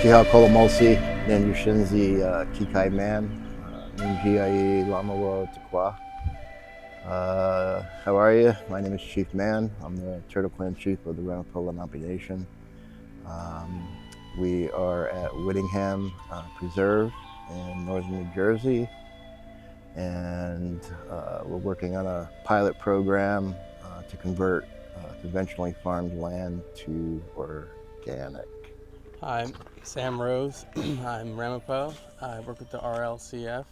Chihal Kolomolsi, Nandushinzi Kikai Man, Ninjiai Lamawo Tekwa. How are you? My name is Chief Man. I'm the Turtle Clan Chief of the Ramapo Lenape Nation. We are at Whittingham Preserve in northern New Jersey, and we're working on a pilot program to convert conventionally farmed land to organic. Hi, I'm Sam Rose. I'm Ramapo. I work with the RLCF.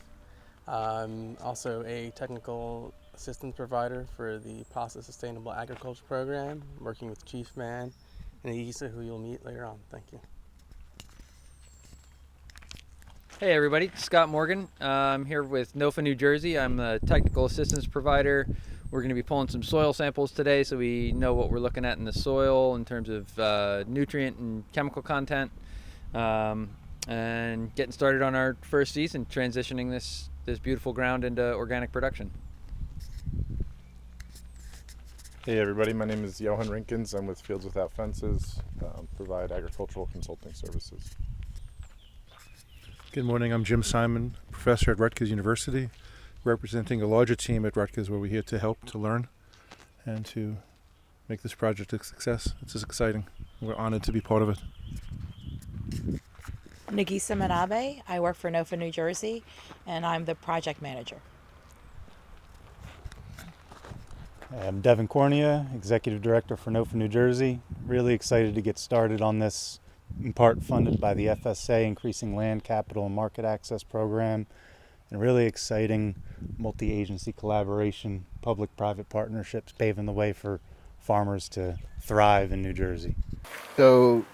I'm also a technical assistance provider for the PASA Sustainable Agriculture Program, working with Chief Man and Isa, who you'll meet later on. Thank you. Hey everybody, Scott Morgan. I'm here with NOFA New Jersey. I'm a technical assistance provider. We're going to be pulling some soil samples today so we know what we're looking at in the soil in terms of nutrient and chemical content, and getting started on our first season, transitioning this beautiful ground into organic production. Hey everybody, my name is Johan Rinkens. I'm with Fields Without Fences, provide agricultural consulting services. Good morning, I'm Jim Simon, professor at Rutgers University, representing a larger team at Rutgers where we're here to help, to learn, and to make this project a success. It's just exciting. We're honored to be part of it. Nagisa Manabe. I work for NOFA New Jersey, and I'm the project manager. I'm Devin Cornea, Executive Director for NOFA New Jersey. Really excited to get started on this, in part funded by the FSA Increasing Land, Capital, and Market Access Program, and really exciting multi-agency collaboration, public-private partnerships paving the way for farmers to thrive in New Jersey. So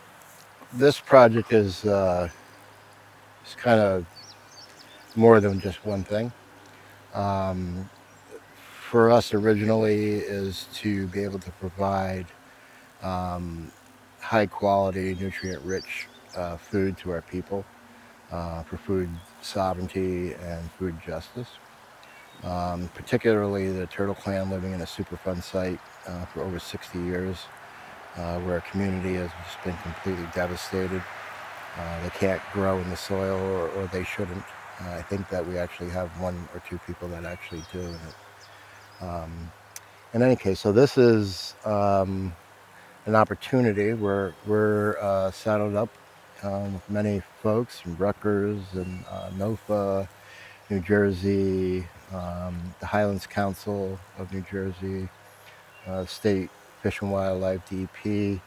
this project is kind of more than just one thing. For us originally is to be able to provide high quality, nutrient rich food to our people for food sovereignty and food justice. Particularly the Turtle Clan living in a Superfund site for over 60 years, where our community has just been completely devastated. They can't grow in the soil, or they shouldn't. I think that we actually have one or two people that actually do. In any case, so this is an opportunity where we're saddled up with many folks from Rutgers and NOFA, New Jersey, the Highlands Council of New Jersey, State Fish and Wildlife, DEP,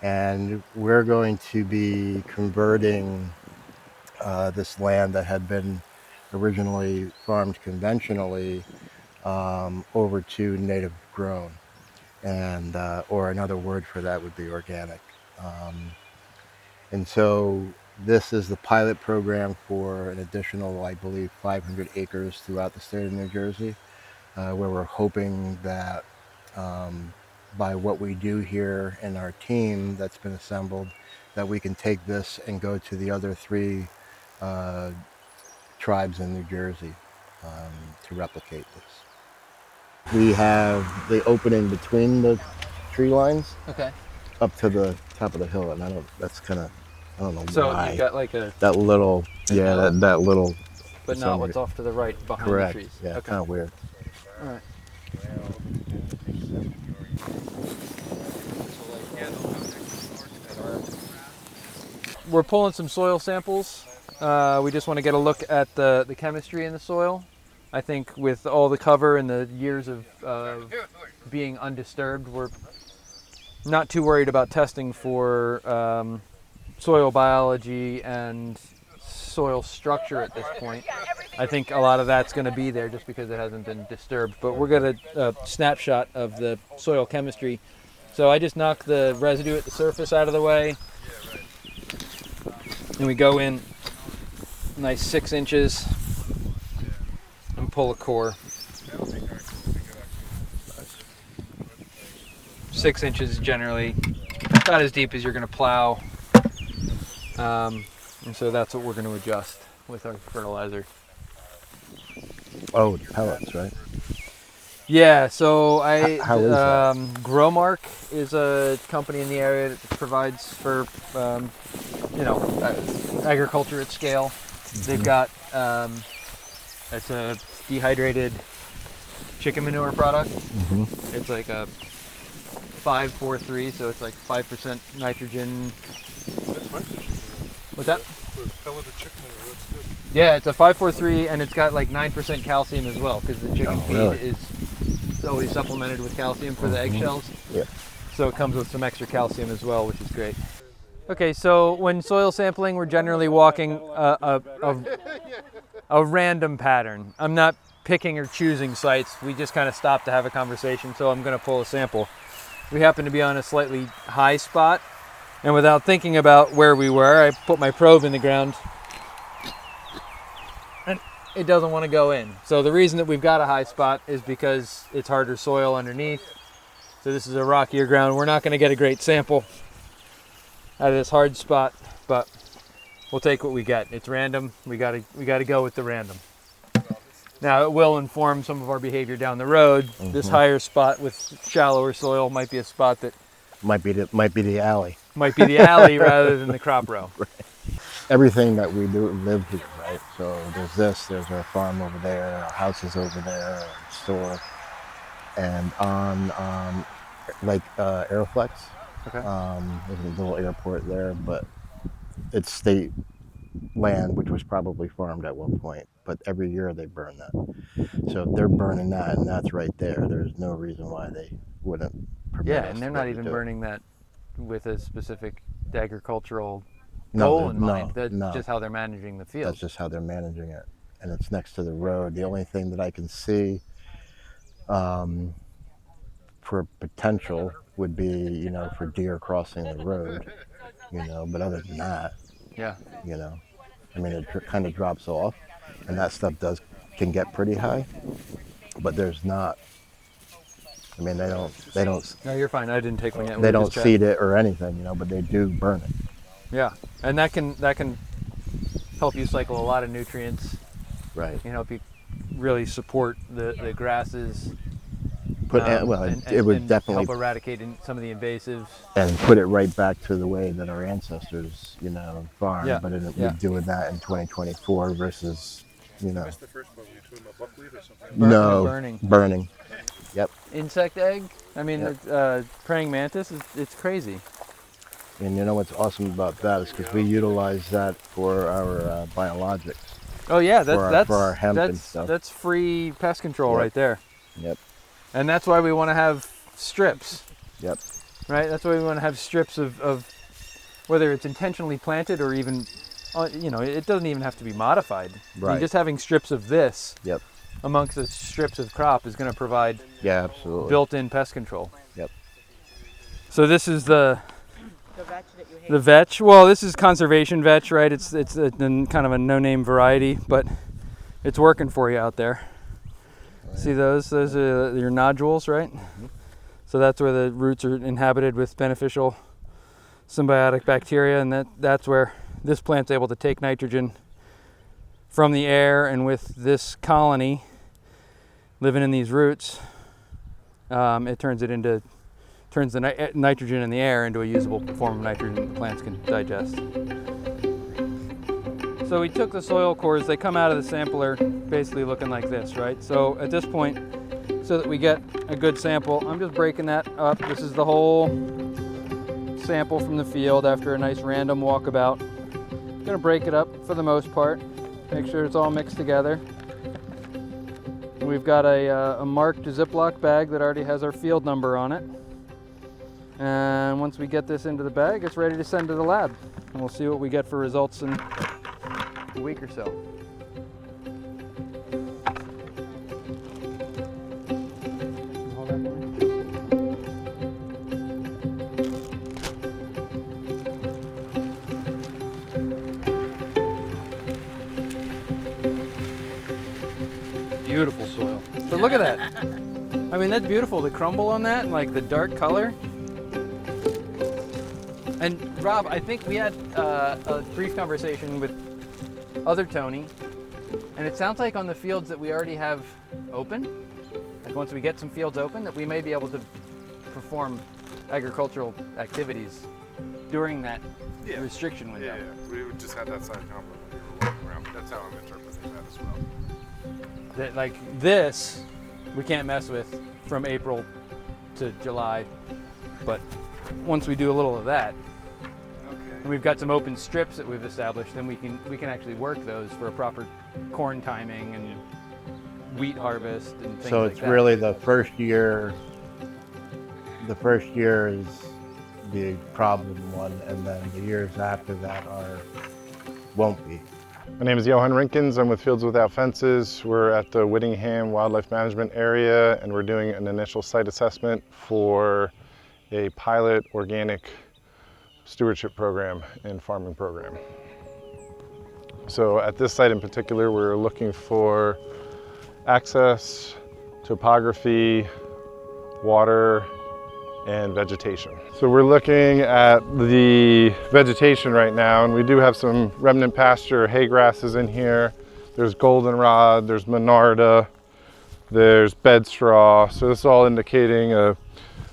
and we're going to be converting this land that had been originally farmed conventionally over to native grown, and or another word for that would be organic. And so this is the pilot program for an additional, I believe, 500 acres throughout the state of New Jersey, where we're hoping that by what we do here in our team that's been assembled, that we can take this and go to the other three tribes in New Jersey to replicate this. We have the opening between the tree lines, Okay. up to the top of the hill, and I don't know So why. you've got like That little, yeah, that little. but not what's off to the right behind Correct. the trees. Yeah, Okay. kind of weird. All right. We're pulling some soil samples. We just want to get a look at the chemistry in the soil. I think with all the cover and the years of being undisturbed, we're not too worried about testing for soil biology and soil structure at this point. I think a lot of that's going to be there just because it hasn't been disturbed. But we're going to snapshot of the soil chemistry. So I just knock the residue at the surface out of the way, and we go in nice 6 inches and pull a core. 6 inches is generally about as deep as you're going to plow, and so that's what we're going to adjust with our fertilizer. Oh, the pellets, right? Yeah, so How is that? Growmark is a company in the area that provides for agriculture at scale. They've got it's a dehydrated chicken manure product. It's like a 5-4-3, so it's like 5% nitrogen. That's my fish. What's that? For pelleted chicken, that's good. Yeah, it's a 5-4-3, and it's got like 9% calcium as well, because the chicken feed really? is always supplemented with calcium for the eggshells. Yeah. So it comes with some extra calcium as well, which is great. Okay, so when soil sampling, we're generally walking a random pattern. I'm not picking or choosing sites. We just kind of stop to have a conversation, so I'm going to pull a sample. We happen to be on a slightly high spot, and without thinking about where we were, I put my probe in the ground, and it doesn't want to go in. So the reason that we've got a high spot is because it's harder soil underneath. So this is a rockier ground. We're not going to get a great sample out of this hard spot, but we'll take what we get. It's random. We got to go with the random. Now it will inform some of our behavior down the road. This higher spot with shallower soil might be a spot that Might be the alley. might be the alley rather than the crop row. Everything that we do live here, right? So there's our farm over there, our house is over there, our store, and on Aeroflex. Okay. There's a little airport there, but it's state land, which was probably farmed at one point. But every year they burn that. So if they're burning that, and that's right there, there's no reason why they wouldn't permit Yeah, us and they're to not let even do it. burning that with a specific agricultural No, goal they're- in mind. That's no. just how they're managing the field. That's just how they're managing it, and it's next to the road. The only thing that I can see for potential would be, for deer crossing the road, But other than that, Yeah. I mean, it kind of drops off, and that stuff can get pretty high, but there's not. I mean, they don't. No, you're fine. I didn't take one yet. They don't seed it or anything, but they do burn it. Yeah, and that can help you cycle a lot of nutrients. Right. Help you really support the grasses. It would and definitely help eradicate some of the invasives. and put it right back to the way that our ancestors, farmed. Yeah, But yeah. we're doing that in 2024 versus, That's the first one. You're talking about buckwheat or something? Burning. burning. Yep. Insect egg. I mean, Yep. praying mantis. It's crazy. And what's awesome about that is because we utilize that for our biologics. Oh yeah, for our hemp and stuff. That's free pest control Yep. right there. Yep. And that's why we want to have strips. Yep. Right. That's why we want to have strips of whether it's intentionally planted or even, it doesn't even have to be modified. I mean, Right. just having strips of this Yep. amongst the strips of crop is going to provide Yeah, absolutely. built-in pest control. Yep. So this is the vetch that you hate. the vetch. Well, this is conservation vetch, right? It's kind of a no-name variety, but it's working for you out there. See those? Those are your nodules, right? So that's where the roots are inhabited with beneficial symbiotic bacteria, and that's where this plant's able to take nitrogen from the air, and with this colony living in these roots, it turns the nitrogen in the air into a usable form of nitrogen that the plants can digest. So we took the soil cores. They come out of the sampler basically looking like this, right? So at this point, so that we get a good sample, I'm just breaking that up. This is the whole sample from the field after a nice random walkabout. I'm gonna break it up for the most part, make sure it's all mixed together. We've got a marked Ziploc bag that already has our field number on it. And once we get this into the bag, it's ready to send to the lab. And we'll see what we get for results in a week or so. Hold that for me. Beautiful soil. So look at that. I mean, that's beautiful. The crumble on that, and like the dark color. And Rob, I think we had a brief conversation with other Tony, and it sounds like on the fields that we already have open, like once we get some fields open, that we may be able to perform agricultural activities during that restriction window. We just had that side comment when we were walking around. That's how I'm interpreting that as well. That, like this, we can't mess with from April to July, but once we do a little of that, and we've got some open strips that we've established, then we can actually work those for a proper corn timing and wheat harvest and things So like it's that. really the first year. The first year is the problem one, and then the years after that won't be. My name is Johan Rinkens. I'm with Fields Without Fences. We're at the Whittingham Wildlife Management Area, and we're doing an initial site assessment for a pilot organic stewardship program and farming program. So at this site in particular, we're looking for access, topography, water, and vegetation. So we're looking at the vegetation right now, and we do have some remnant pasture hay grasses in here. There's goldenrod, there's monarda, there's bed straw. So this is all indicating a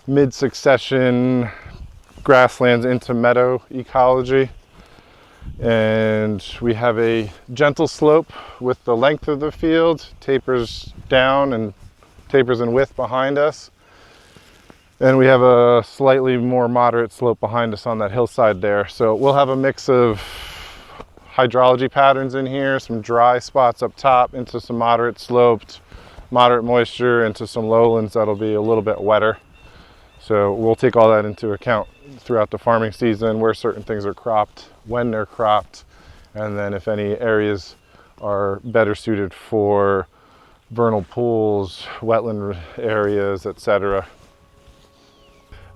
mid-succession grasslands into meadow ecology. And we have a gentle slope with the length of the field, tapers down and tapers in width behind us. And we have a slightly more moderate slope behind us on that hillside there. So we'll have a mix of hydrology patterns in here, some dry spots up top into some moderate sloped, moderate moisture into some lowlands that'll be a little bit wetter. So we'll take all that into account throughout the farming season, where certain things are cropped, when they're cropped, and then if any areas are better suited for vernal pools, wetland areas, etc.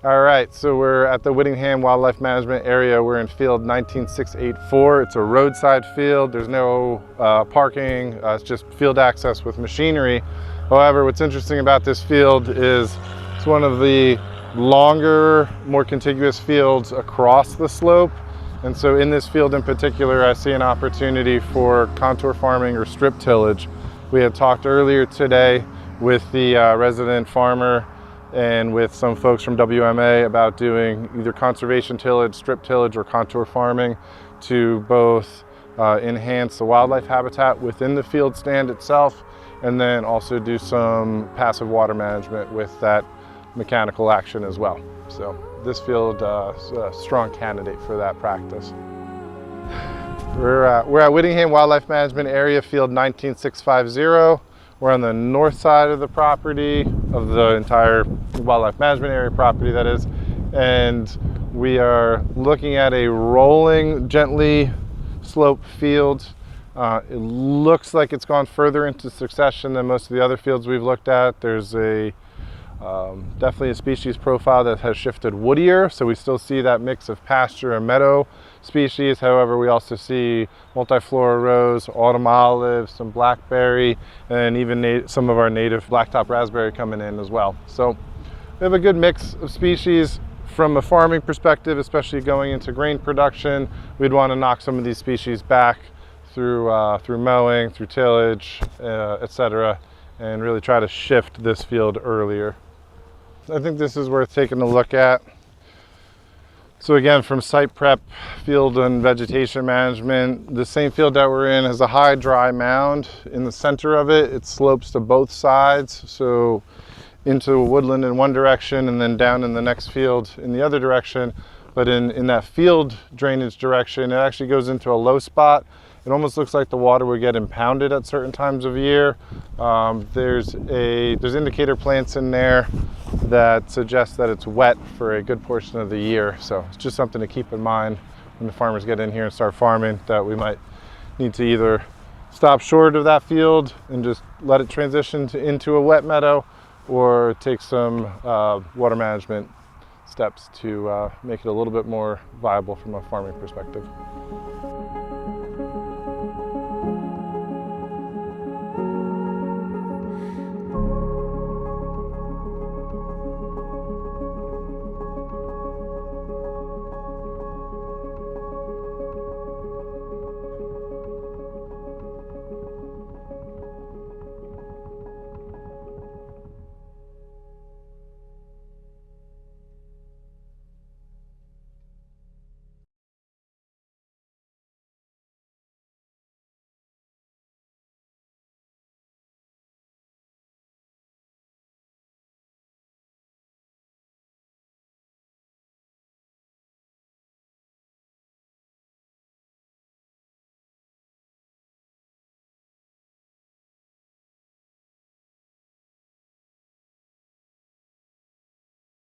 All right, so we're at the Whittingham Wildlife Management Area. We're in field 19684. It's a roadside field. There's no parking. It's just field access with machinery. However, what's interesting about this field is it's one of the longer, more contiguous fields across the slope. And so in this field in particular, I see an opportunity for contour farming or strip tillage. We had talked earlier today with the resident farmer and with some folks from WMA about doing either conservation tillage, strip tillage, or contour farming to both enhance the wildlife habitat within the field stand itself, and then also do some passive water management with that mechanical action as well. So this field is a strong candidate for that practice. We're at Whittingham Wildlife Management Area, field 19650. We're on the north side of the property, of the entire Wildlife Management Area property, that is, and we are looking at a rolling, gently sloped field. It looks like it's gone further into succession than most of the other fields we've looked at. There's definitely a species profile that has shifted woodier, so we still see that mix of pasture and meadow species. However, we also see multiflora rose, autumn olive, some blackberry, and even some of our native blacktop raspberry coming in as well. So we have a good mix of species. From a farming perspective, especially going into grain production, we'd want to knock some of these species back through mowing, through tillage, etc., and really try to shift this field earlier. I think this is worth taking a look at. So again, from site prep, field and vegetation management, the same field that we're in has a high dry mound in the center of it. It slopes to both sides, so into a woodland in one direction and then down in the next field in the other direction. But in that field drainage direction, it actually goes into a low spot. It almost looks like the water would get impounded at certain times of year. There's indicator plants in there that suggest that it's wet for a good portion of the year. So it's just something to keep in mind when the farmers get in here and start farming, that we might need to either stop short of that field and just let it transition into a wet meadow, or take some water management steps to make it a little bit more viable from a farming perspective.